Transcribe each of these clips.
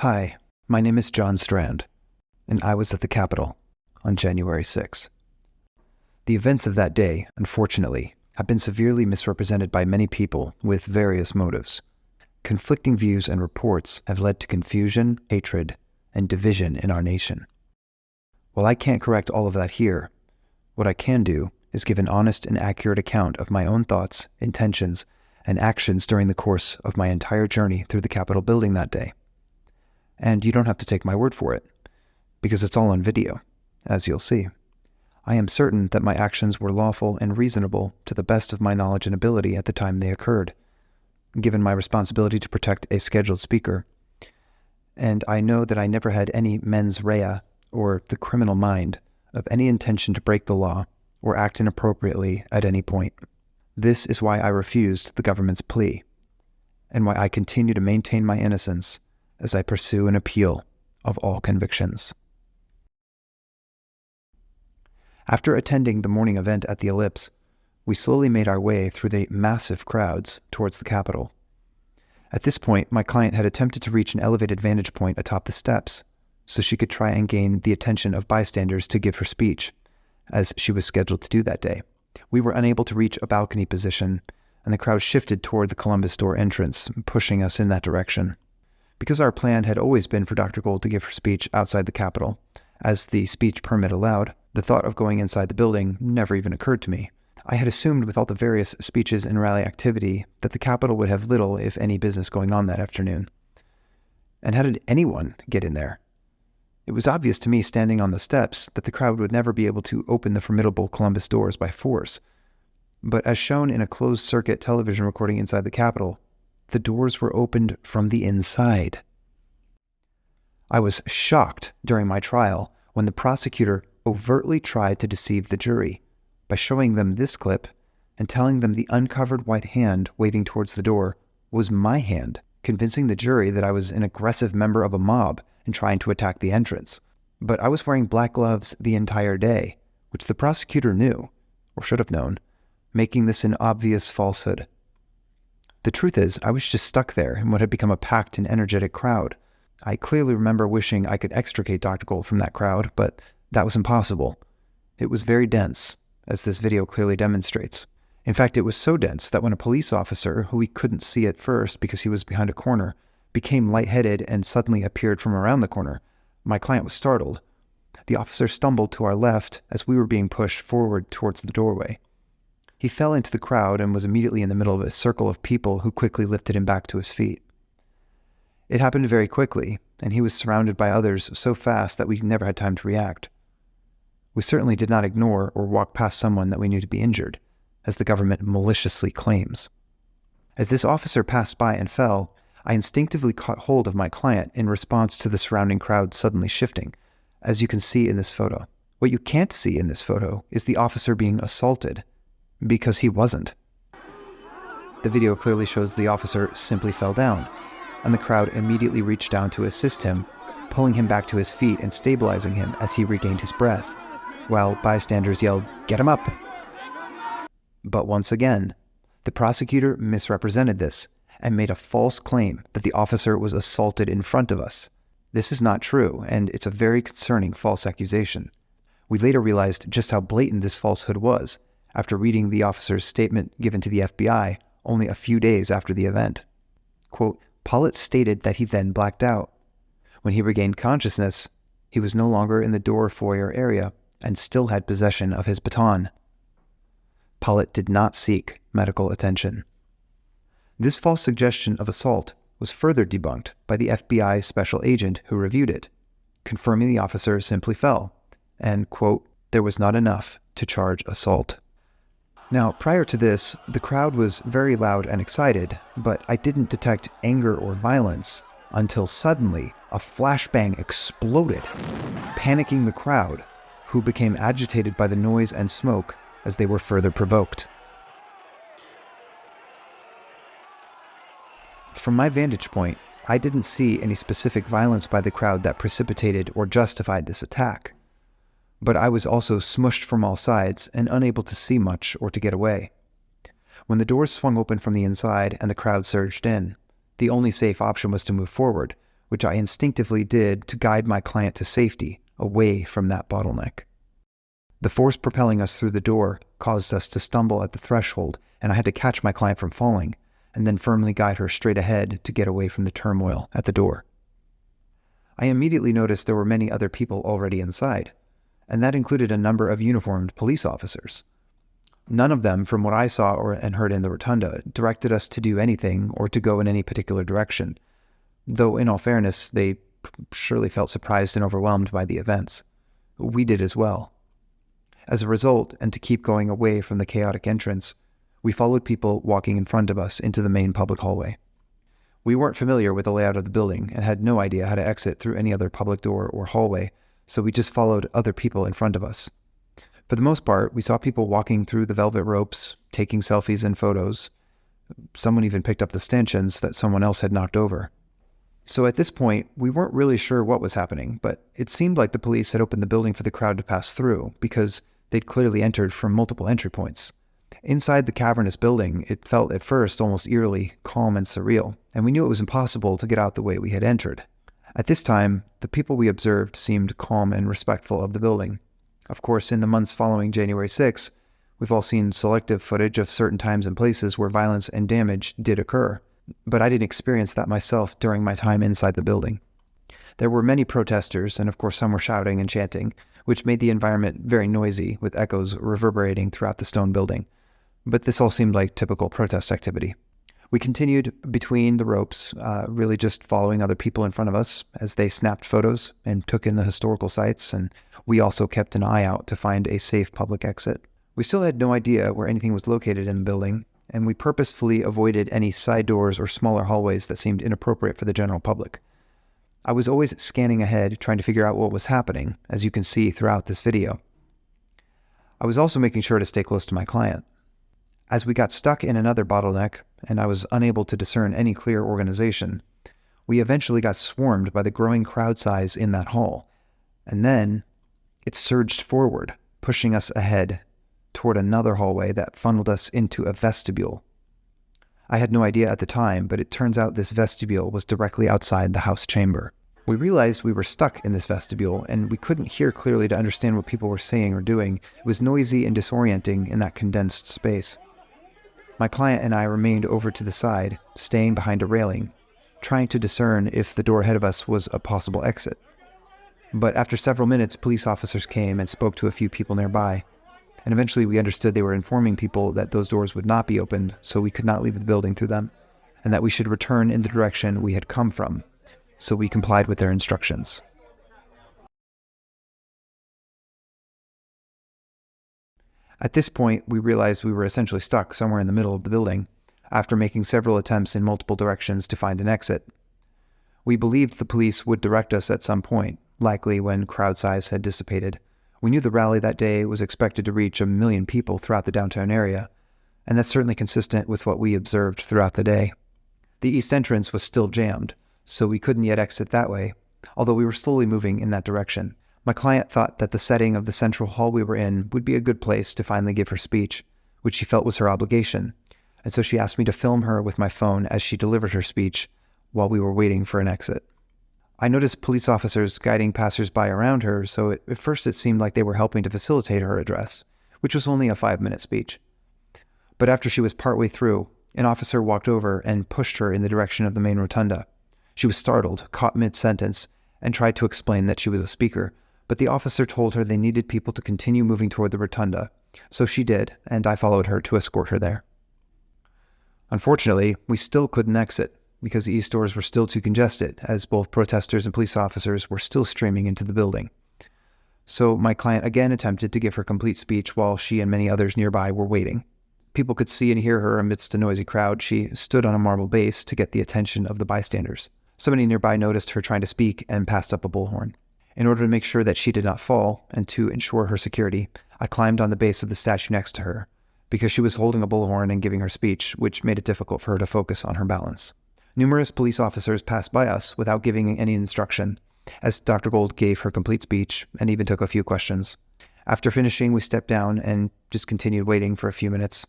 Hi, my name is John Strand, and I was at the Capitol on January 6. The events of that day, unfortunately, have been severely misrepresented by many people with various motives. Conflicting views and reports have led to confusion, hatred, and division in our nation. While I can't correct all of that here, what I can do is give an honest and accurate account of my own thoughts, intentions, and actions during the course of my entire journey through the Capitol building that day. And you don't have to take my word for it, because it's all on video, as you'll see. I am certain that my actions were lawful and reasonable to the best of my knowledge and ability at the time they occurred, given my responsibility to protect a scheduled speaker. And I know that I never had any mens rea, or the criminal mind, of any intention to break the law or act inappropriately at any point. This is why I refused the government's plea, and why I continue to maintain my innocence as I pursue an appeal of all convictions. After attending the morning event at the Ellipse, we slowly made our way through the massive crowds towards the Capitol. At this point, my client had attempted to reach an elevated vantage point atop the steps, so she could try and gain the attention of bystanders to give her speech, as she was scheduled to do that day. We were unable to reach a balcony position, and the crowd shifted toward the Columbus Store entrance, pushing us in that direction. Because our plan had always been for Dr. Gold to give her speech outside the Capitol, as the speech permit allowed, the thought of going inside the building never even occurred to me. I had assumed with all the various speeches and rally activity that the Capitol would have little, if any, business going on that afternoon. And how did anyone get in there? It was obvious to me standing on the steps that the crowd would never be able to open the formidable Columbus doors by force. But as shown in a closed-circuit television recording inside the Capitol, the doors were opened from the inside. I was shocked during my trial when the prosecutor overtly tried to deceive the jury by showing them this clip and telling them the uncovered white hand waving towards the door was my hand, convincing the jury that I was an aggressive member of a mob and trying to attack the entrance. But I was wearing black gloves the entire day, which the prosecutor knew, or should have known, making this an obvious falsehood. The truth is, I was just stuck there in what had become a packed and energetic crowd. I clearly remember wishing I could extricate Dr. Gold from that crowd, but that was impossible. It was very dense, as this video clearly demonstrates. In fact, it was so dense that when a police officer, who we couldn't see at first because he was behind a corner, became lightheaded and suddenly appeared from around the corner, my client was startled. The officer stumbled to our left as we were being pushed forward towards the doorway. He fell into the crowd and was immediately in the middle of a circle of people who quickly lifted him back to his feet. It happened very quickly, and he was surrounded by others so fast that we never had time to react. We certainly did not ignore or walk past someone that we knew to be injured, as the government maliciously claims. As this officer passed by and fell, I instinctively caught hold of my client in response to the surrounding crowd suddenly shifting, as you can see in this photo. What you can't see in this photo is the officer being assaulted, because he wasn't. The video clearly shows the officer simply fell down, and the crowd immediately reached down to assist him, pulling him back to his feet and stabilizing him as he regained his breath, while bystanders yelled, "Get him up!" But once again, the prosecutor misrepresented this and made a false claim that the officer was assaulted in front of us. This is not true, and it's a very concerning false accusation. We later realized just how blatant this falsehood was, after reading the officer's statement given to the FBI only a few days after the event. Quote, Pollitt stated that he then blacked out. When he regained consciousness, he was no longer in the door foyer area and still had possession of his baton. Pollitt did not seek medical attention. This false suggestion of assault was further debunked by the FBI special agent who reviewed it, confirming the officer simply fell, and, quote, there was not enough to charge assault. Now, prior to this, the crowd was very loud and excited, but I didn't detect anger or violence until suddenly a flashbang exploded, panicking the crowd, who became agitated by the noise and smoke as they were further provoked. From my vantage point, I didn't see any specific violence by the crowd that precipitated or justified this attack. But I was also smushed from all sides and unable to see much or to get away. When the doors swung open from the inside and the crowd surged in, the only safe option was to move forward, which I instinctively did to guide my client to safety, away from that bottleneck. The force propelling us through the door caused us to stumble at the threshold, and I had to catch my client from falling, and then firmly guide her straight ahead to get away from the turmoil at the door. I immediately noticed there were many other people already inside, and that included a number of uniformed police officers. None of them, from what I saw and heard in the rotunda, directed us to do anything or to go in any particular direction, though in all fairness, they surely felt surprised and overwhelmed by the events. We did as well. As a result, and to keep going away from the chaotic entrance, we followed people walking in front of us into the main public hallway. We weren't familiar with the layout of the building and had no idea how to exit through any other public door or hallway, so we just followed other people in front of us. For the most part, we saw people walking through the velvet ropes, taking selfies and photos. Someone even picked up the stanchions that someone else had knocked over. So at this point, we weren't really sure what was happening, but it seemed like the police had opened the building for the crowd to pass through, because they'd clearly entered from multiple entry points. Inside the cavernous building, it felt at first almost eerily calm and surreal, and we knew it was impossible to get out the way we had entered. At this time, the people we observed seemed calm and respectful of the building. Of course, in the months following January 6, we've all seen selective footage of certain times and places where violence and damage did occur, but I didn't experience that myself during my time inside the building. There were many protesters, and of course some were shouting and chanting, which made the environment very noisy, with echoes reverberating throughout the stone building. But this all seemed like typical protest activity. We continued between the ropes, really just following other people in front of us as they snapped photos and took in the historical sites, and we also kept an eye out to find a safe public exit. We still had no idea where anything was located in the building, and we purposefully avoided any side doors or smaller hallways that seemed inappropriate for the general public. I was always scanning ahead, trying to figure out what was happening, as you can see throughout this video. I was also making sure to stay close to my client. As we got stuck in another bottleneck, and I was unable to discern any clear organization, we eventually got swarmed by the growing crowd size in that hall, and then it surged forward, pushing us ahead toward another hallway that funneled us into a vestibule. I had no idea at the time, but it turns out this vestibule was directly outside the house chamber. We realized we were stuck in this vestibule, and we couldn't hear clearly to understand what people were saying or doing. It was noisy and disorienting in that condensed space. My client and I remained over to the side, staying behind a railing, trying to discern if the door ahead of us was a possible exit. But after several minutes, police officers came and spoke to a few people nearby, and eventually we understood they were informing people that those doors would not be opened, so we could not leave the building through them, and that we should return in the direction we had come from, so we complied with their instructions. At this point, we realized we were essentially stuck somewhere in the middle of the building, after making several attempts in multiple directions to find an exit. We believed the police would direct us at some point, likely when crowd size had dissipated. We knew the rally that day was expected to reach 1 million people throughout the downtown area, and that's certainly consistent with what we observed throughout the day. The east entrance was still jammed, so we couldn't yet exit that way, although we were slowly moving in that direction. My client thought that the setting of the central hall we were in would be a good place to finally give her speech, which she felt was her obligation, and so she asked me to film her with my phone as she delivered her speech while we were waiting for an exit. I noticed police officers guiding passersby around her, so at first it seemed like they were helping to facilitate her address, which was only a 5-minute speech. But after she was partway through, an officer walked over and pushed her in the direction of the main rotunda. She was startled, caught mid-sentence, and tried to explain that she was a speaker, but the officer told her they needed people to continue moving toward the rotunda, so she did, and I followed her to escort her there. Unfortunately, we still couldn't exit, because the east doors were still too congested, as both protesters and police officers were still streaming into the building. So my client again attempted to give her complete speech while she and many others nearby were waiting. People could see and hear her amidst a noisy crowd. She stood on a marble base to get the attention of the bystanders. Somebody nearby noticed her trying to speak and passed up a bullhorn. In order to make sure that she did not fall, and to ensure her security, I climbed on the base of the statue next to her, because she was holding a bullhorn and giving her speech, which made it difficult for her to focus on her balance. Numerous police officers passed by us without giving any instruction, as Dr. Gold gave her complete speech and even took a few questions. After finishing, we stepped down and just continued waiting for a few minutes,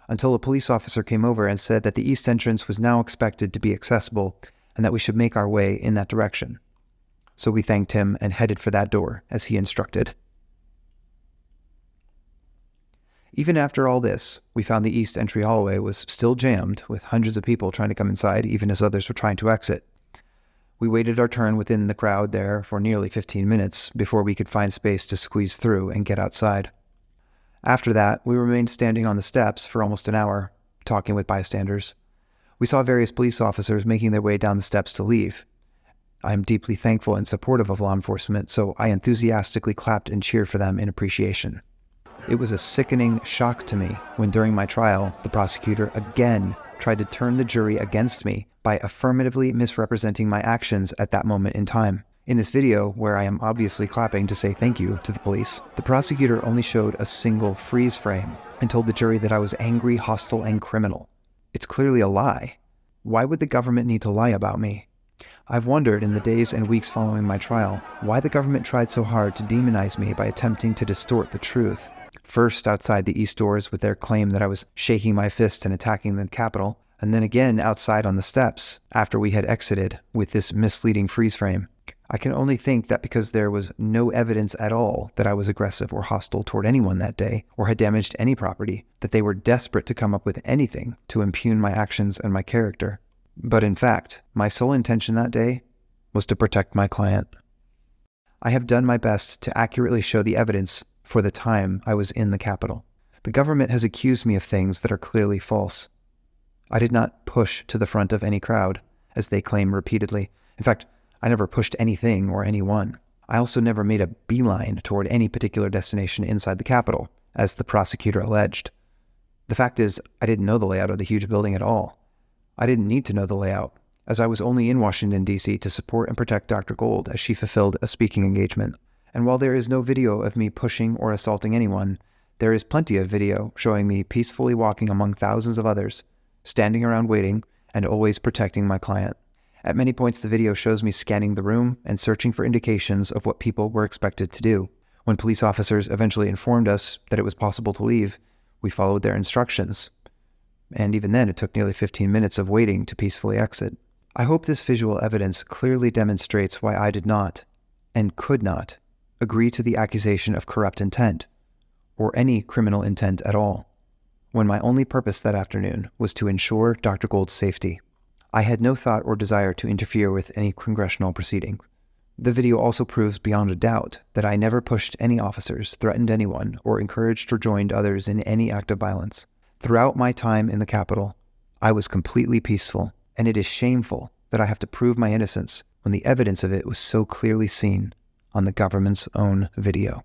until a police officer came over and said that the east entrance was now expected to be accessible, and that we should make our way in that direction. So we thanked him and headed for that door, as he instructed. Even after all this, we found the east entry hallway was still jammed, with hundreds of people trying to come inside, even as others were trying to exit. We waited our turn within the crowd there for nearly 15 minutes before we could find space to squeeze through and get outside. After that, we remained standing on the steps for almost an hour, talking with bystanders. We saw various police officers making their way down the steps to leave. I am deeply thankful and supportive of law enforcement, so I enthusiastically clapped and cheered for them in appreciation. It was a sickening shock to me when during my trial, the prosecutor again tried to turn the jury against me by affirmatively misrepresenting my actions at that moment in time. In this video, where I am obviously clapping to say thank you to the police, the prosecutor only showed a single freeze frame and told the jury that I was angry, hostile, and criminal. It's clearly a lie. Why would the government need to lie about me? I've wondered in the days and weeks following my trial why the government tried so hard to demonize me by attempting to distort the truth. First outside the east doors with their claim that I was shaking my fist and attacking the Capitol, and then again outside on the steps after we had exited with this misleading freeze frame. I can only think that because there was no evidence at all that I was aggressive or hostile toward anyone that day or had damaged any property, that they were desperate to come up with anything to impugn my actions and my character. But in fact, my sole intention that day was to protect my client. I have done my best to accurately show the evidence for the time I was in the Capitol. The government has accused me of things that are clearly false. I did not push to the front of any crowd, as they claim repeatedly. In fact, I never pushed anything or anyone. I also never made a beeline toward any particular destination inside the Capitol, as the prosecutor alleged. The fact is, I didn't know the layout of the huge building at all. I didn't need to know the layout, as I was only in Washington, D.C. to support and protect Dr. Gold as she fulfilled a speaking engagement. And while there is no video of me pushing or assaulting anyone, there is plenty of video showing me peacefully walking among thousands of others, standing around waiting, and always protecting my client. At many points, the video shows me scanning the room and searching for indications of what people were expected to do. When police officers eventually informed us that it was possible to leave, we followed their instructions. And even then, it took nearly 15 minutes of waiting to peacefully exit. I hope this visual evidence clearly demonstrates why I did not, and could not, agree to the accusation of corrupt intent, or any criminal intent at all, when my only purpose that afternoon was to ensure Dr. Gold's safety. I had no thought or desire to interfere with any congressional proceedings. The video also proves beyond a doubt that I never pushed any officers, threatened anyone, or encouraged or joined others in any act of violence. Throughout my time in the Capitol, I was completely peaceful, and it is shameful that I have to prove my innocence when the evidence of it was so clearly seen on the government's own video.